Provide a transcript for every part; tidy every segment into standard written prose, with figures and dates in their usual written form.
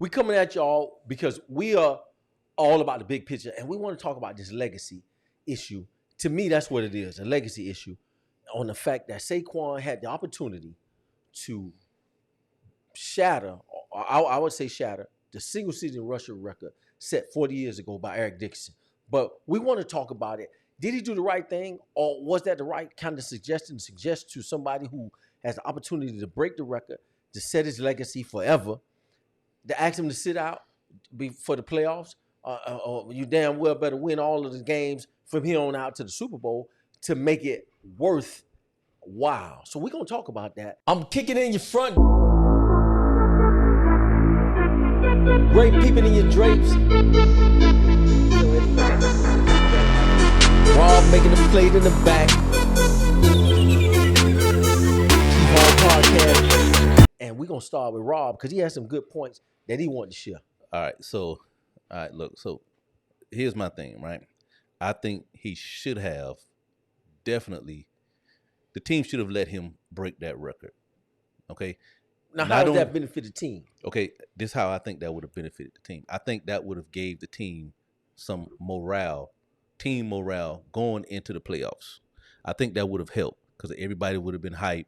We coming at y'all because we are all about the big picture, and we want to talk about this legacy issue. To me, that's what it is, a legacy issue on the fact that Saquon had the opportunity to shatter, or I would say shatter, the single season rushing record set 40 years ago by Eric Dixon. But we want to talk about it. Did he do the right thing, or was that the right kind of suggestion to suggest to somebody who has the opportunity to break the record, to set his legacy forever, to ask him to sit out for the playoffs? You damn well better win all of the games from here on out to the Super Bowl to make it worthwhile. So we're going to talk about that. I'm kicking in your front. Great peeping in your drapes. Rob making the plate in the back. Podcast. And we're going to start with Rob because he has some good points that he wanted to share. All right, look, so here's my thing, right? I think he should have the team should have let him break that record. Okay? Now, how does that benefit the team? Okay, this is how I think that would have benefited the team. I think that would have gave the team some team morale going into the playoffs. I think that would have helped because everybody would have been hyped.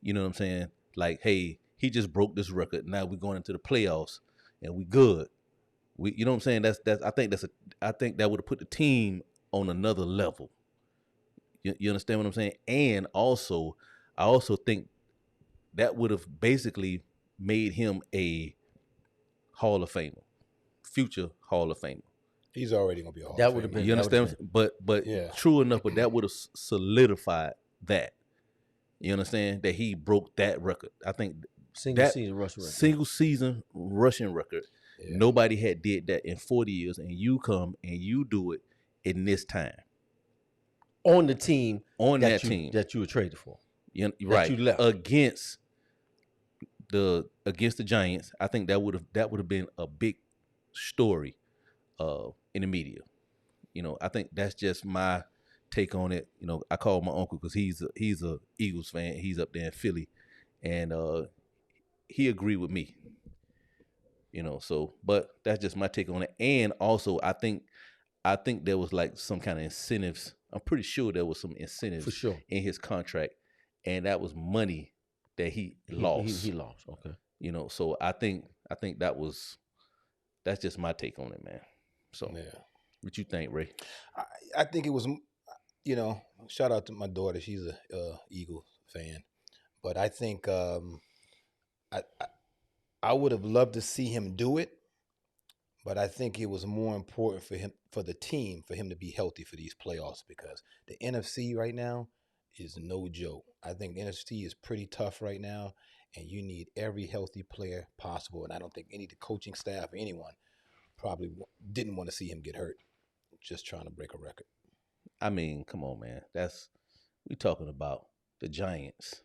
You know what I'm saying? Like, hey, he just broke this record. Now we're going into the playoffs and we good. You know what I'm saying? I think that would have put the team on another level. You understand what I'm saying? And also, I also think that would have basically made him a Hall of Famer, future Hall of Famer. He's already gonna be a Hall of Famer. That would have been. You understand? But yeah. True enough. But that would have solidified that. You understand that he broke that record. I think Single season rushing record. Yeah. Nobody had did that in 40 years, and you come and you do it in this time on the team team that you were traded for. Right, you left against the Giants. I think that would have been a big story in the media. You know, I think that's just my take on it. You know, I call my uncle because he's a Eagles fan. He's up there in Philly, and he agreed with me. You know, so but that's just my take on it. And also, I think there was like some kind of incentives. I'm pretty sure there was some incentives for sure in his contract, and that was money that he lost. He lost. Okay. You know, so I think that's just my take on it, man. So, yeah. What you think, Ray? I think it was, you know, shout out to my daughter. She's a Eagle fan, but I think I would have loved to see him do it, but I think it was more important for the team, for him to be healthy for these playoffs because the NFC right now is no joke. I think the NFC is pretty tough right now, and you need every healthy player possible. And I don't think the coaching staff or anyone probably didn't want to see him get hurt, just trying to break a record. I mean, come on, man. We talking about the Giants.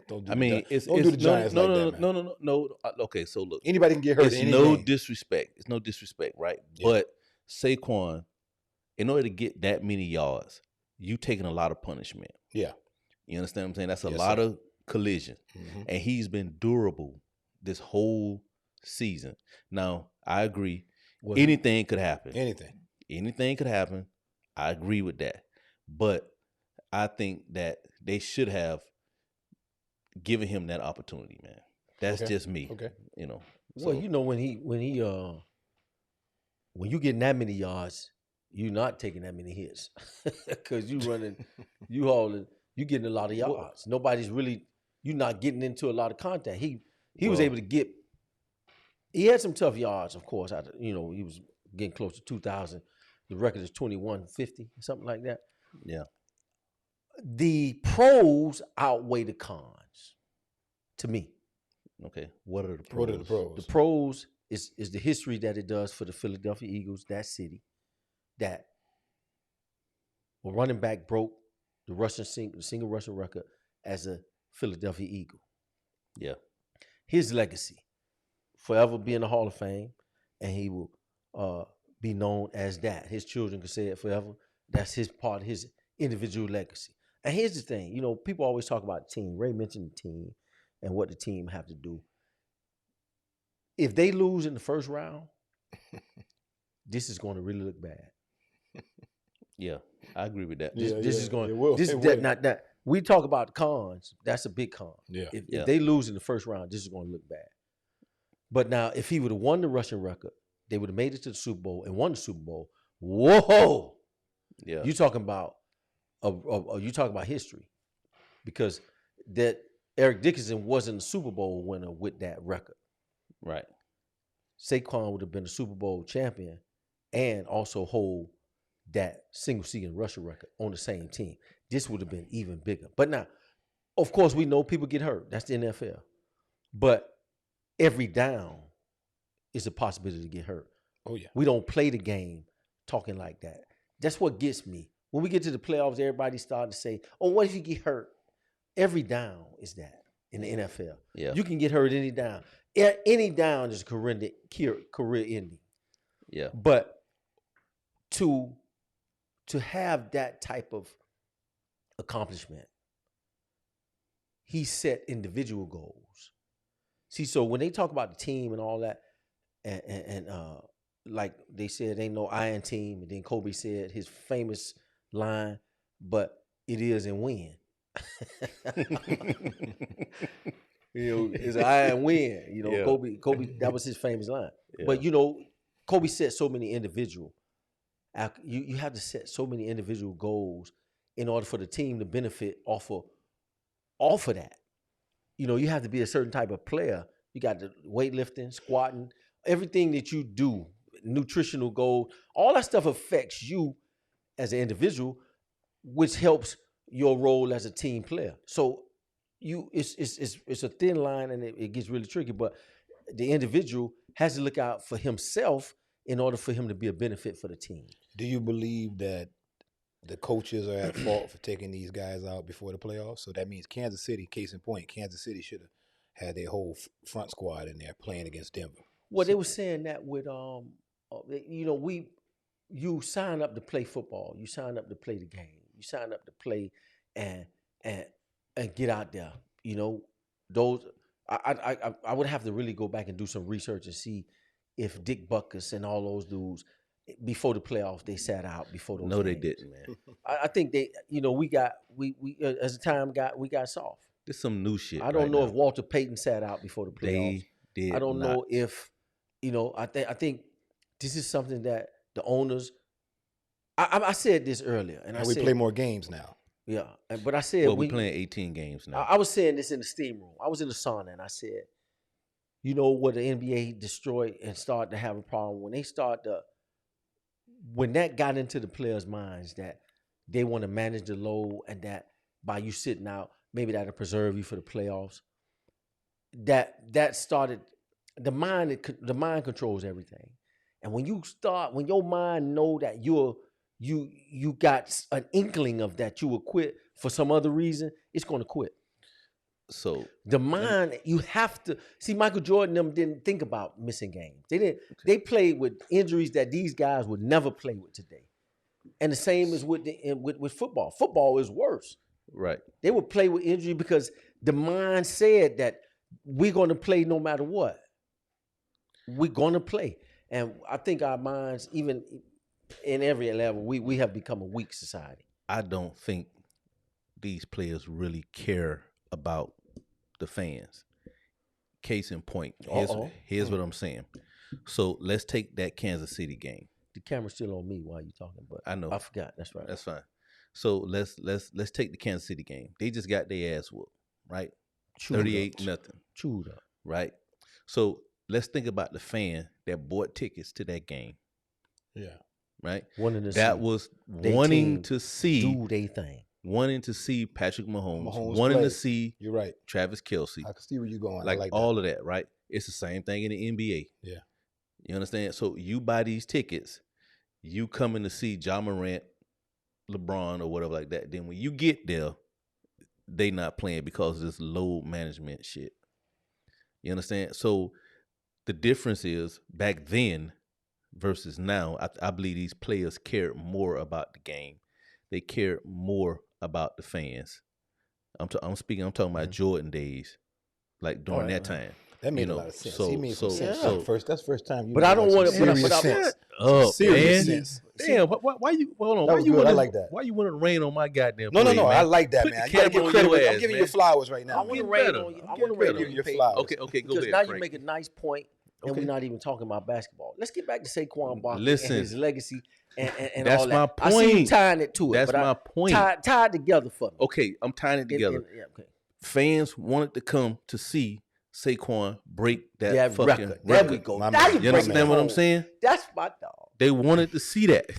Don't do the Giants like that, man. No. Okay, so look. Anybody can get hurt. It's no disrespect. It's no disrespect, right? Yeah. But Saquon, in order to get that many yards, you taking a lot of punishment. Yeah. You understand what I'm saying? That's a lot of collision. Mm-hmm. And he's been durable this whole season. Now, I agree. Anything could happen. Anything could happen. I agree with that. But I think that they should have given him that opportunity, man. That's just me. Okay. You know. Well, you know, when you getting that many yards, you're not taking that many hits. Because you running, you hauling, you getting a lot of yards. You're not getting into a lot of contact. He was able to get. He had some tough yards, of course. He was getting close to 2,000. The record is 2150, something like that. Yeah. The pros outweigh the cons, to me. Okay. What are the pros? What are the pros? The pros is the history that it does for the Philadelphia Eagles, that city, that a running back broke the single rushing record as a Philadelphia Eagle. Yeah. His legacy, forever be in the Hall of Fame, and he will be known as that. His children can say it forever. That's his part of his individual legacy. And here's the thing, you know, people always talk about the team. Ray mentioned the team and what the team have to do. if they lose in the first round, this is going to really look bad. Yeah, I agree with that. This is going. It will. This It is will. not that we talk about the cons. That's a big con. Yeah. If they lose in the first round, this is going to look bad. But now, if he would have won the rushing record, they would have made it to the Super Bowl and won the Super Bowl. Whoa! Yeah, You talking about you talking about history, because that Eric Dickerson wasn't a Super Bowl winner with that record. right. Saquon would have been a Super Bowl champion and also hold that single season rusher record on the same team. This would have been even bigger. But now, of course, we know people get hurt. That's the NFL. But every down is a possibility to get hurt. Oh yeah. We don't play the game talking like that. That's what gets me. When we get to the playoffs, everybody started to say, "Oh, what if you get hurt?" Every down is that in the NFL. Yeah. You can get hurt any down. Any down is a career ending. Yeah. But to have that type of accomplishment, he set individual goals. See, so when they talk about the team and all that, and like they said, ain't no iron team, and then Kobe said his famous line, "But it is and win." It's an iron win. Yeah. Kobe, that was his famous line. Yeah. But Kobe set so many individual. You have to set so many individual goals in order for the team to benefit off of that. You have to be a certain type of player. You got the weightlifting, squatting, everything that you do, nutritional goals, all that stuff affects you as an individual, which helps your role as a team player. So it's a thin line, and it gets really tricky. But the individual has to look out for himself in order for him to be a benefit for the team. Do you believe that the coaches are at fault for taking these guys out before the playoffs? So that means Kansas City, case in point, Kansas City should have had their whole front squad in there playing against Denver. Well, they were saying that with you sign up to play football, you sign up to play the game, you sign up to play and get out there. Those I would have to really go back and do some research and see if Dick Butkus and all those dudes before the playoffs they sat out before those. No, games. they didn't, man. I think they, we as the time we got soft. This is some new shit. I don't right know now. if Walter Payton sat out before the playoffs. They did. I don't not. know if I think this is something that the owners. I said this earlier, and we said, play more games now. Yeah, but I said Well, we're playing 18 games now. I was saying this in the steam room. I was in the sauna, and I said, what the NBA destroyed and started to have a problem when that got into the players' minds that they want to manage the load, and that by you sitting out, maybe that'll preserve you for the playoffs. That started the mind. The mind controls everything, and when your mind know that you got an inkling of that you will quit for some other reason, it's going to quit. So the mind, you have to see. Michael Jordan them didn't think about missing games. They didn't. They played with injuries that these guys would never play with today. And the same is with football. Football is worse. right. They would play with injury because the mind said that we're going to play no matter what. We're going to play, and I think our minds, even in every level, we have become a weak society. I don't think these players really care about the fans. Case in point, here's what I'm saying. So let's take that Kansas City game. The camera's still on me while you're talking, but I know. I forgot. That's right. That's fine. So let's take the Kansas City game. They just got their ass whooped, right? 38-0. Chewed up. Right? So let's think about the fan that bought tickets to that game. Yeah. Right? Wanting to see do they thing. Wanting to see Patrick Mahomes play. to see You're right. Travis Kelce. I can see where you're going. Like, I like all that. of that, right? It's the same thing in the NBA. Yeah. You understand? So you buy these tickets, you coming to see Ja Morant, LeBron, or whatever like that. Then when you get there, they not playing because of this load management shit. You understand? So the difference is back then versus now, I believe these players cared more about the game. They cared more about the fans. I'm talking about Jordan days, like during that time. That made You a know, lot of sense. so- he made some so- sense. so- That's the first time you. But I don't made wanna- some but I- serious but I- sense. Oh, Serious man. sense. Damn, why you hold on? That Why was you good. I wanna, like that. Why you want to rain on my goddamn No, parade, I man? like that, Put man. the You gotta camera give on credit. your I'm ass, giving man. you flowers right now. I want to man. getting rain better. on you. I'm I getting want to rain better. on Your your flowers. page. Okay, go Because ahead, now you Frank. make a nice point, and Okay. we're not even talking about basketball. Let's get back to Saquon Barkley Listen. and his legacy and That's all my that. I see you point. tying it to it. That's but my point. Tie it together for me. Okay, I'm tying it together. Yeah, okay. Fans wanted to come to see Saquon break that That fucking record. There we record. go. My Now man. you You breaking understand it what I'm home. saying? That's my dog. They wanted to see that,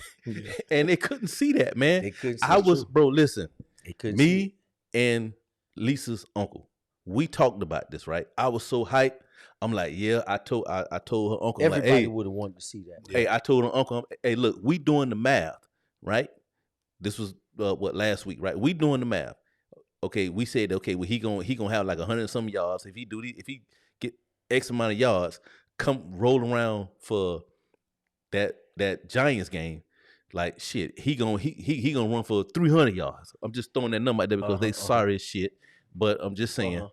and they couldn't see that, man. They couldn't see I it, was, true. bro. Listen, They couldn't see me and Lisa's uncle, we talked about this, right? I was so hyped. I'm like, yeah. I told her uncle, I'm like, everybody hey, would have wanted to see that. hey, I told her uncle, hey, look, we doing the math, right? This was last week, right? We doing the math. Okay, we said, okay, well, he gonna have like 100 and some yards. If he get X amount of yards, come roll around for that Giants game, like shit, he gonna run for 300 yards. I'm just throwing that number out there because they sorry as shit, but I'm just saying.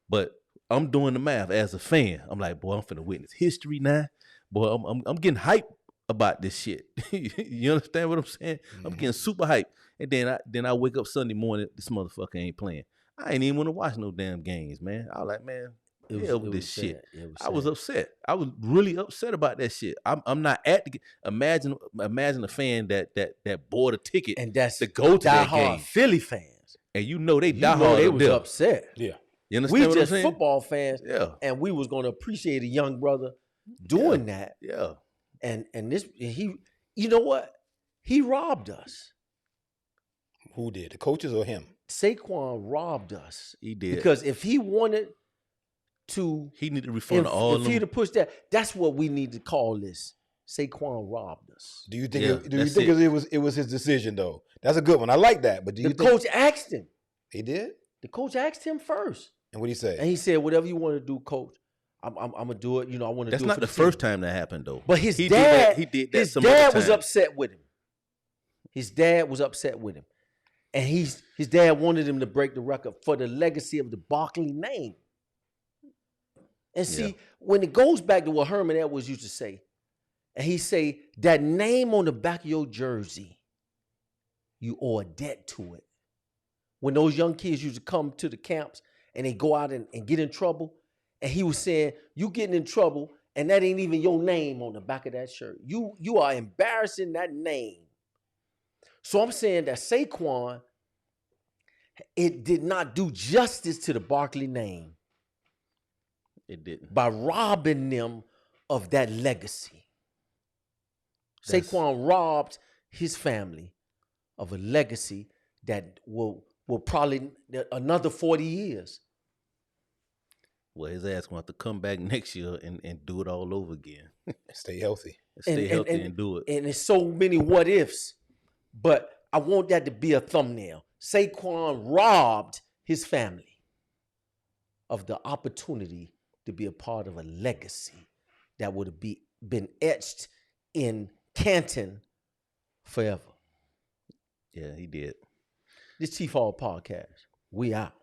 But I'm doing the math as a fan. I'm like, boy, I'm finna witness history now. Boy, I'm getting hyped about this shit. You understand what I'm saying? I'm getting super hyped. And then I wake up Sunday morning, this motherfucker ain't playing. I ain't even want to watch no damn games, man. I was like, man, hell with this shit. I was upset. I was really upset about that shit. I'm not at the imagine a fan that bought a ticket And that's to go to that diehard game. Philly fans. And you know they You die know hard they up was there. upset. Yeah. You understand We what just I'm saying? football fans, Yeah. and we was going to appreciate a young brother doing that. Yeah. And he, you know what? He robbed us. Who did? The coaches or him? Saquon robbed us. He did. Because if he wanted to, He need to refund all if them. he'd have pushed that, that's what we need to call this. Saquon robbed us. Do you think? Yeah, Do you that's think it. it was his decision though? That's a good one. I like that. But do you The think coach asked him. he did? The coach asked him first. And what did he say? And he said, whatever you want to do, coach, I'm going to do it. You know, I want to That's do it not for the team. first time that happened though. But his he dad, did that his some dad other was time. upset with him. His dad was upset with him. And his dad wanted him to break the record for the legacy of the Barkley name. And see, Yeah. when it goes back to what Herman Edwards used to say, and he say, that name on the back of your jersey, you owe a debt to it. When those young kids used to come to the camps and they go out and get in trouble, and he was saying, you getting in trouble, and that ain't even your name on the back of that shirt. You are embarrassing that name. So I'm saying that Saquon, it did not do justice to the Barkley name It didn't. by robbing them of that legacy. That's- Saquon robbed his family of a legacy that will probably another 40 years. Well, his ass gonna have to come back next year and do it all over again. Stay healthy. Stay healthy and do it. And there's so many what ifs, but I want that to be a thumbnail. Saquon robbed his family of the opportunity to be a part of a legacy that would have been etched in Canton forever. Yeah, he did. This Chief Hall Podcast, we out.